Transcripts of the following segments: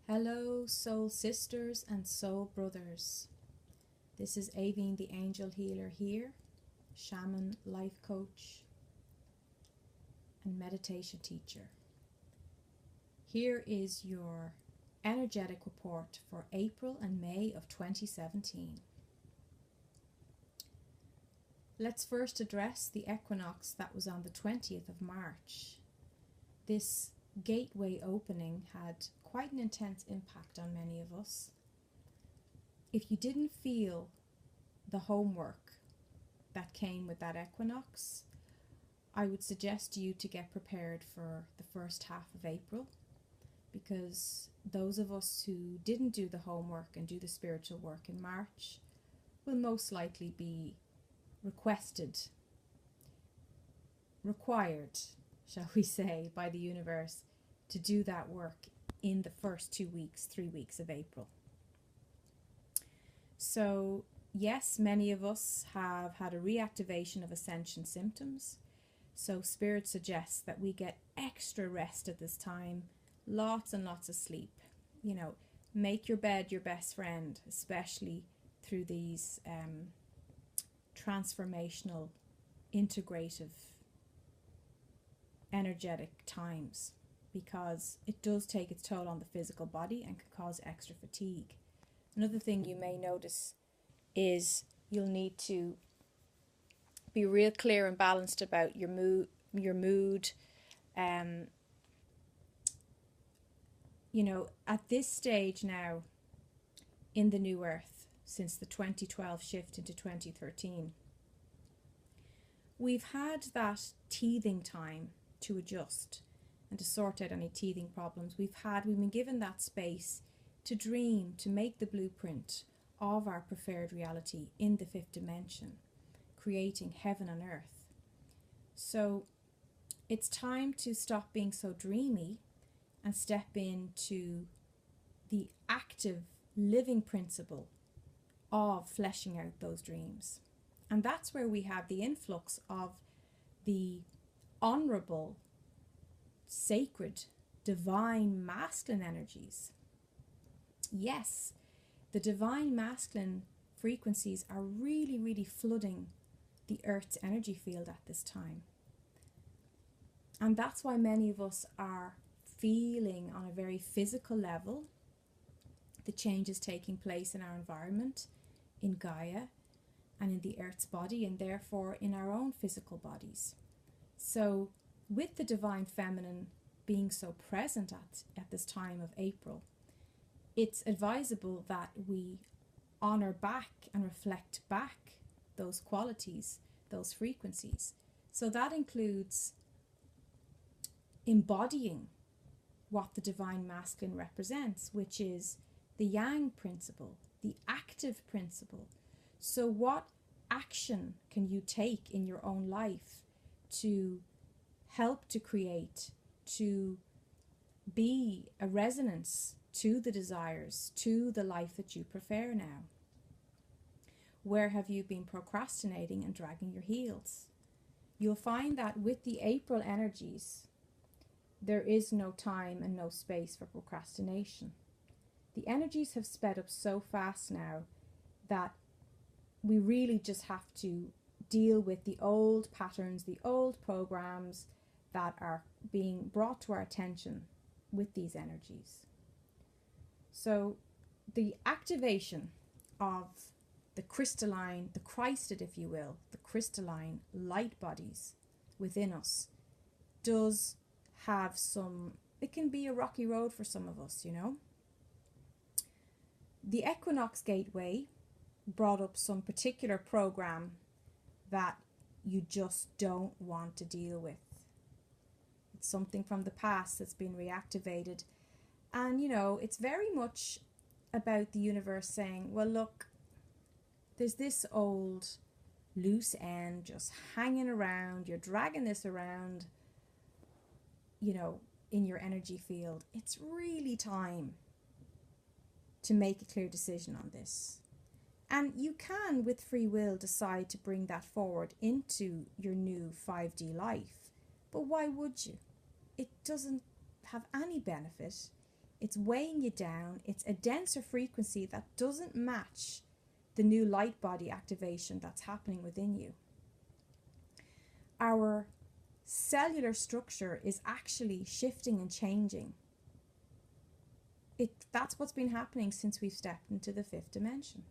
Hello, soul sisters and soul brothers. This is Avine the Angel Healer here, shaman, life coach, and meditation teacher. Here is your energetic report for April and May of 2017. Let's first address the equinox that was on the 20th of March. This gateway opening had quite an intense impact on many of us. If you didn't feel the homework that came with that equinox, I would suggest you to get prepared for the first half of April, because those of us who didn't do the homework and do the spiritual work in March will most likely be required, shall we say, by the universe to do that work in the first 3 weeks of April. So yes, many of us have had a reactivation of ascension symptoms. So Spirit suggests that we get extra rest at this time, lots and lots of sleep. Make your bed your best friend, especially through these transformational, integrative, energetic times, because it does take its toll on the physical body and can cause extra fatigue. Another thing you may notice is you'll need to be real clear and balanced about your mood. At this stage now in the new earth, since the 2012 shift into 2013, we've had that teething time to adjust and to sort out any teething problems. We've been given that space to dream, to make the blueprint of our preferred reality in the fifth dimension, creating heaven on earth. So it's time to stop being so dreamy and step into the active living principle of fleshing out those dreams. And that's where we have the influx of the honorable, sacred, divine masculine energies. Yes, the divine masculine frequencies are really, really flooding the Earth's energy field at this time. And that's why many of us are feeling on a very physical level the changes taking place in our environment, in Gaia, and in the Earth's body, and therefore in our own physical bodies. So with the divine feminine being so present at this time of April, it's advisable that we honor back and reflect back those qualities, those frequencies. So that includes embodying what the divine masculine represents, which is the yang principle, the active principle. So what action can you take in your own life to help to create, to be a resonance to the desires, to the life that you prefer now? Where have you been procrastinating and dragging your heels? You'll find that with the April energies, there is no time and no space for procrastination. The energies have sped up so fast now that we really just have to deal with the old patterns, the old programs that are being brought to our attention with these energies. So the activation of the crystalline, the Christed, if you will, the crystalline light bodies within us does have it can be a rocky road for some of us, The Equinox Gateway brought up some particular program that you just don't want to deal with. It's something from the past that's been reactivated. And, it's very much about the universe saying, well, look, there's this old loose end just hanging around. You're dragging this around, in your energy field. It's really time to make a clear decision on this. And you can, with free will, decide to bring that forward into your new 5D life. But why would you? It doesn't have any benefit. It's weighing you down. It's a denser frequency that doesn't match the new light body activation that's happening within you. Our cellular structure is actually shifting and changing. That's what's been happening since we've stepped into the fifth dimension.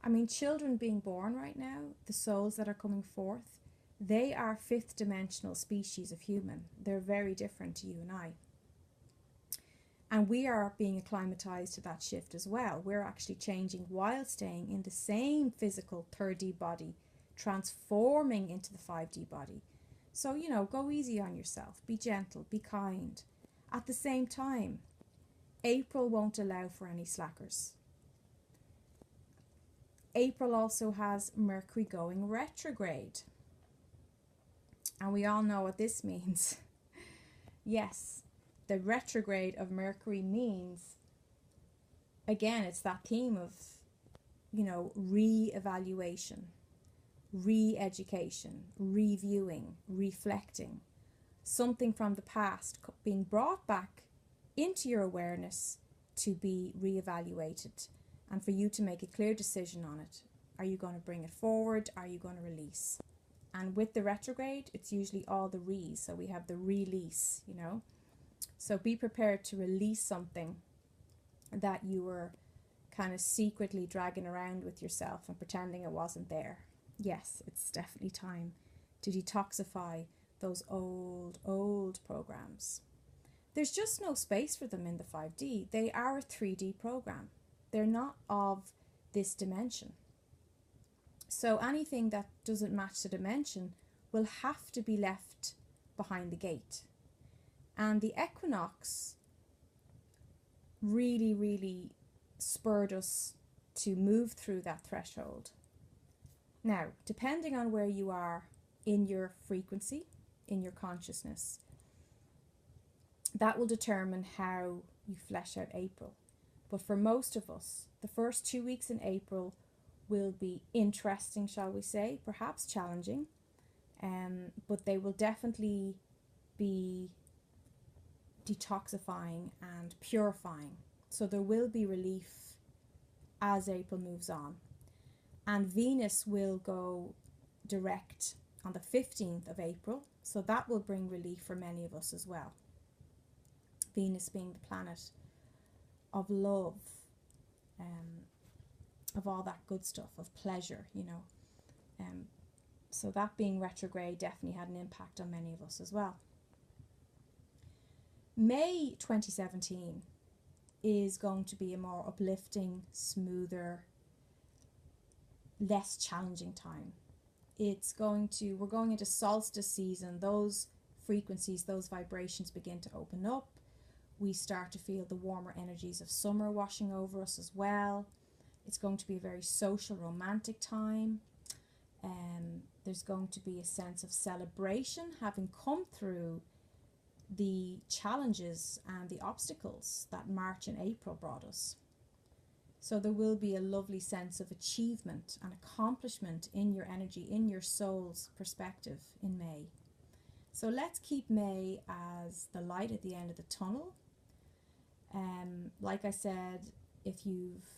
I mean, children being born right now, the souls that are coming forth, they are fifth dimensional species of human. They're very different to you and I. And we are being acclimatized to that shift as well. We're actually changing while staying in the same physical 3D body, transforming into the 5D body. So, you know, go easy on yourself. Be gentle, be kind. At the same time, April won't allow for any slackers. April also has Mercury going retrograde. And we all know what this means. Yes, the retrograde of Mercury means, again, it's that theme of, you know, re-evaluation, re-education, reviewing, reflecting. Something from the past being brought back into your awareness to be re-evaluated and for you to make a clear decision on it. Are you going to bring it forward? Are you going to release? And with the retrograde, it's usually all the re's. So we have the release, you know. So be prepared to release something that you were kind of secretly dragging around with yourself and pretending it wasn't there. Yes, it's definitely time to detoxify those old programs. There's just no space for them in the 5D. They are a 3D program. They're not of this dimension. So anything that doesn't match the dimension will have to be left behind the gate. And the equinox really, really spurred us to move through that threshold. Now, depending on where you are in your frequency, in your consciousness, that will determine how you flesh out April. But for most of us, the first 2 weeks in April will be interesting, shall we say, perhaps challenging, but they will definitely be detoxifying and purifying. So there will be relief as April moves on. And Venus will go direct on the 15th of April, so that will bring relief for many of us as well. Venus being the planet of love, of all that good stuff, of pleasure, you know. So that being retrograde definitely had an impact on many of us as well. May 2017 is going to be a more uplifting, smoother, less challenging time. We're going into solstice season. Those frequencies, those vibrations begin to open up. We start to feel the warmer energies of summer washing over us as well. It's going to be a very social, romantic time. There's going to be a sense of celebration, having come through the challenges and the obstacles that March and April brought us. So there will be a lovely sense of achievement and accomplishment in your energy, in your soul's perspective in May. So let's keep May as the light at the end of the tunnel. Like I said, if you've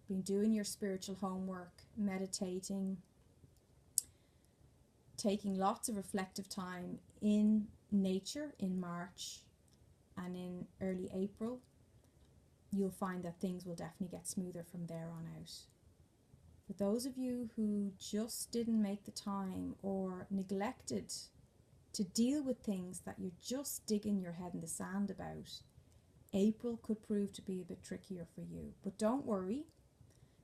been doing your spiritual homework, meditating, taking lots of reflective time in nature in March and in early April, you'll find that things will definitely get smoother from there on out. For those of you who just didn't make the time or neglected to deal with things that you're just digging your head in the sand about, April could prove to be a bit trickier for you. But don't worry,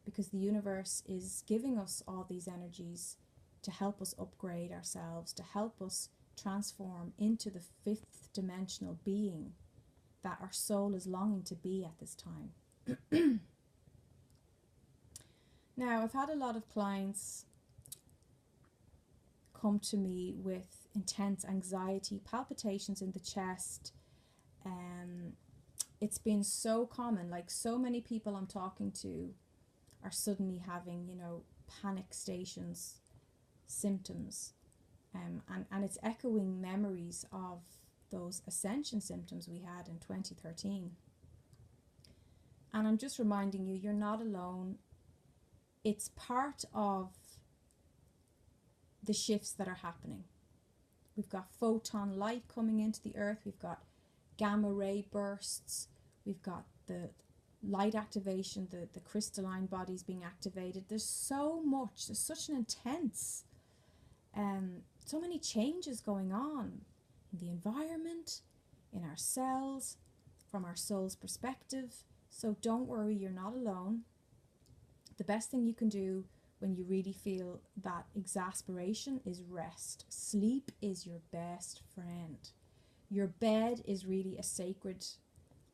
because the universe is giving us all these energies to help us upgrade ourselves, to help us transform into the fifth dimensional being that our soul is longing to be at this time. Now, I've had a lot of clients come to me with intense anxiety, palpitations in the chest. It's been so common, like so many people I'm talking to are suddenly having, panic stations, symptoms. And it's echoing memories of those ascension symptoms we had in 2013. And I'm just reminding you, you're not alone. It's part of the shifts that are happening. We've got photon light coming into the earth. We've got gamma ray bursts. We've got the light activation, the crystalline bodies being activated. There's so much. There's such an intense, so many changes going on in the environment, in our cells, from our soul's perspective. So don't worry, you're not alone. The best thing you can do when you really feel that exasperation is rest. Sleep is your best friend. Your bed is really a sacred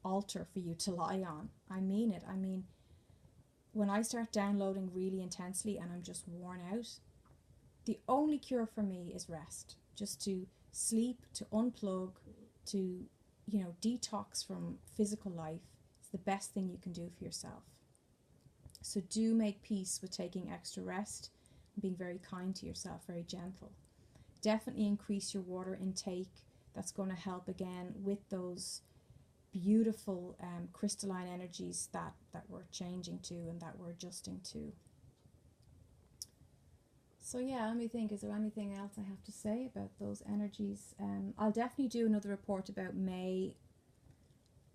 altar for you to lie on. I mean it. I mean, when I start downloading really intensely and I'm just worn out, the only cure for me is rest. Just to sleep, to unplug, to, detox from physical life. It's the best thing you can do for yourself. So do make peace with taking extra rest and being very kind to yourself, very gentle. Definitely increase your water intake. That's going to help again with those beautiful crystalline energies that we're changing to and that we're adjusting to. So yeah, let me think, is there anything else I have to say about those energies? I'll definitely do another report about May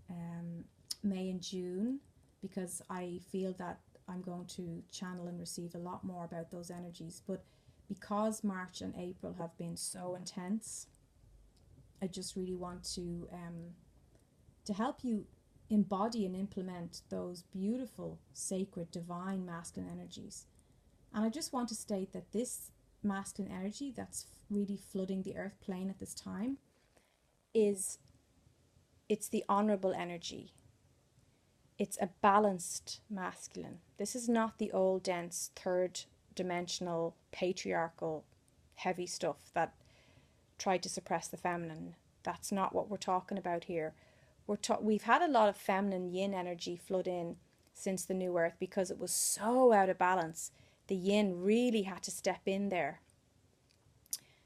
and June, because I feel that I'm going to channel and receive a lot more about those energies. But because March and April have been so intense, I just really want to help you embody and implement those beautiful, sacred, divine masculine energies. And I just want to state that this masculine energy that's really flooding the earth plane at this time it's the honorable energy. It's a balanced masculine. This is not the old, dense, third dimensional, patriarchal, heavy stuff that tried to suppress the feminine. That's not what we're talking about here. We've had a lot of feminine yin energy flood in since the new earth because it was so out of balance. The yin really had to step in there.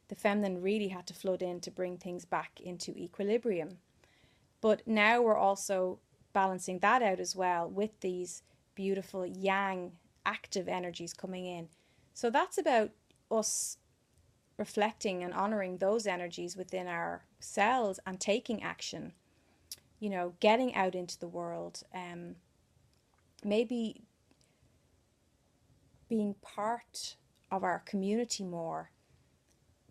The feminine really had to flood in to bring things back into equilibrium. But now we're also balancing that out as well with these beautiful yang active energies coming in. So that's about us reflecting and honoring those energies within our cells and taking action, getting out into the world, maybe being part of our community more,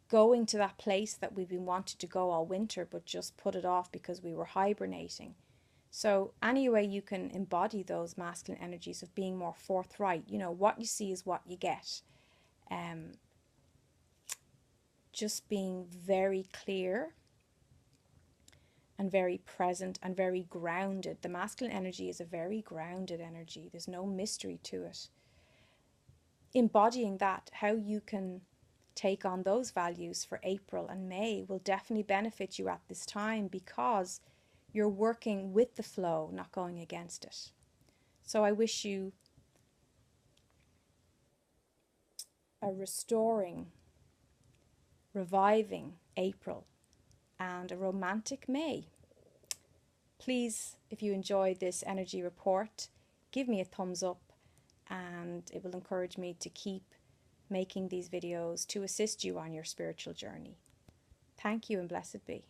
going to that place that we've been wanting to go all winter but just put it off because we were hibernating. So any way you can embody those masculine energies of being more forthright, what you see is what you get. Just being very clear and very present and very grounded. The masculine energy is a very grounded energy. There's no mystery to it. Embodying that, how you can take on those values for April and May will definitely benefit you at this time, because you're working with the flow, not going against it. So I wish you a restoring, reviving April and a romantic May. Please, if you enjoyed this energy report, give me a thumbs up, and it will encourage me to keep making these videos to assist you on your spiritual journey. Thank you and blessed be.